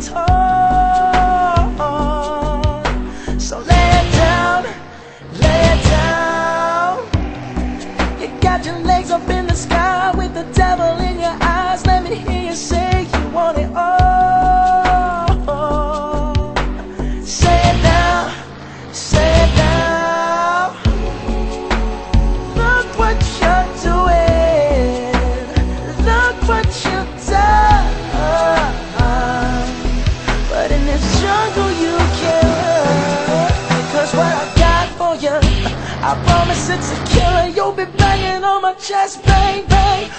torn. So lay it down, lay it down. You got your legs up in the sky with the devil in your eyes. Let me hear you say you want it all. Say it now, say it now. Look what you're doing, look what you've done. But in this jungle you can't run, because what I got for you, I promise it's a killer. You'll be banging on my chest, bang, bang.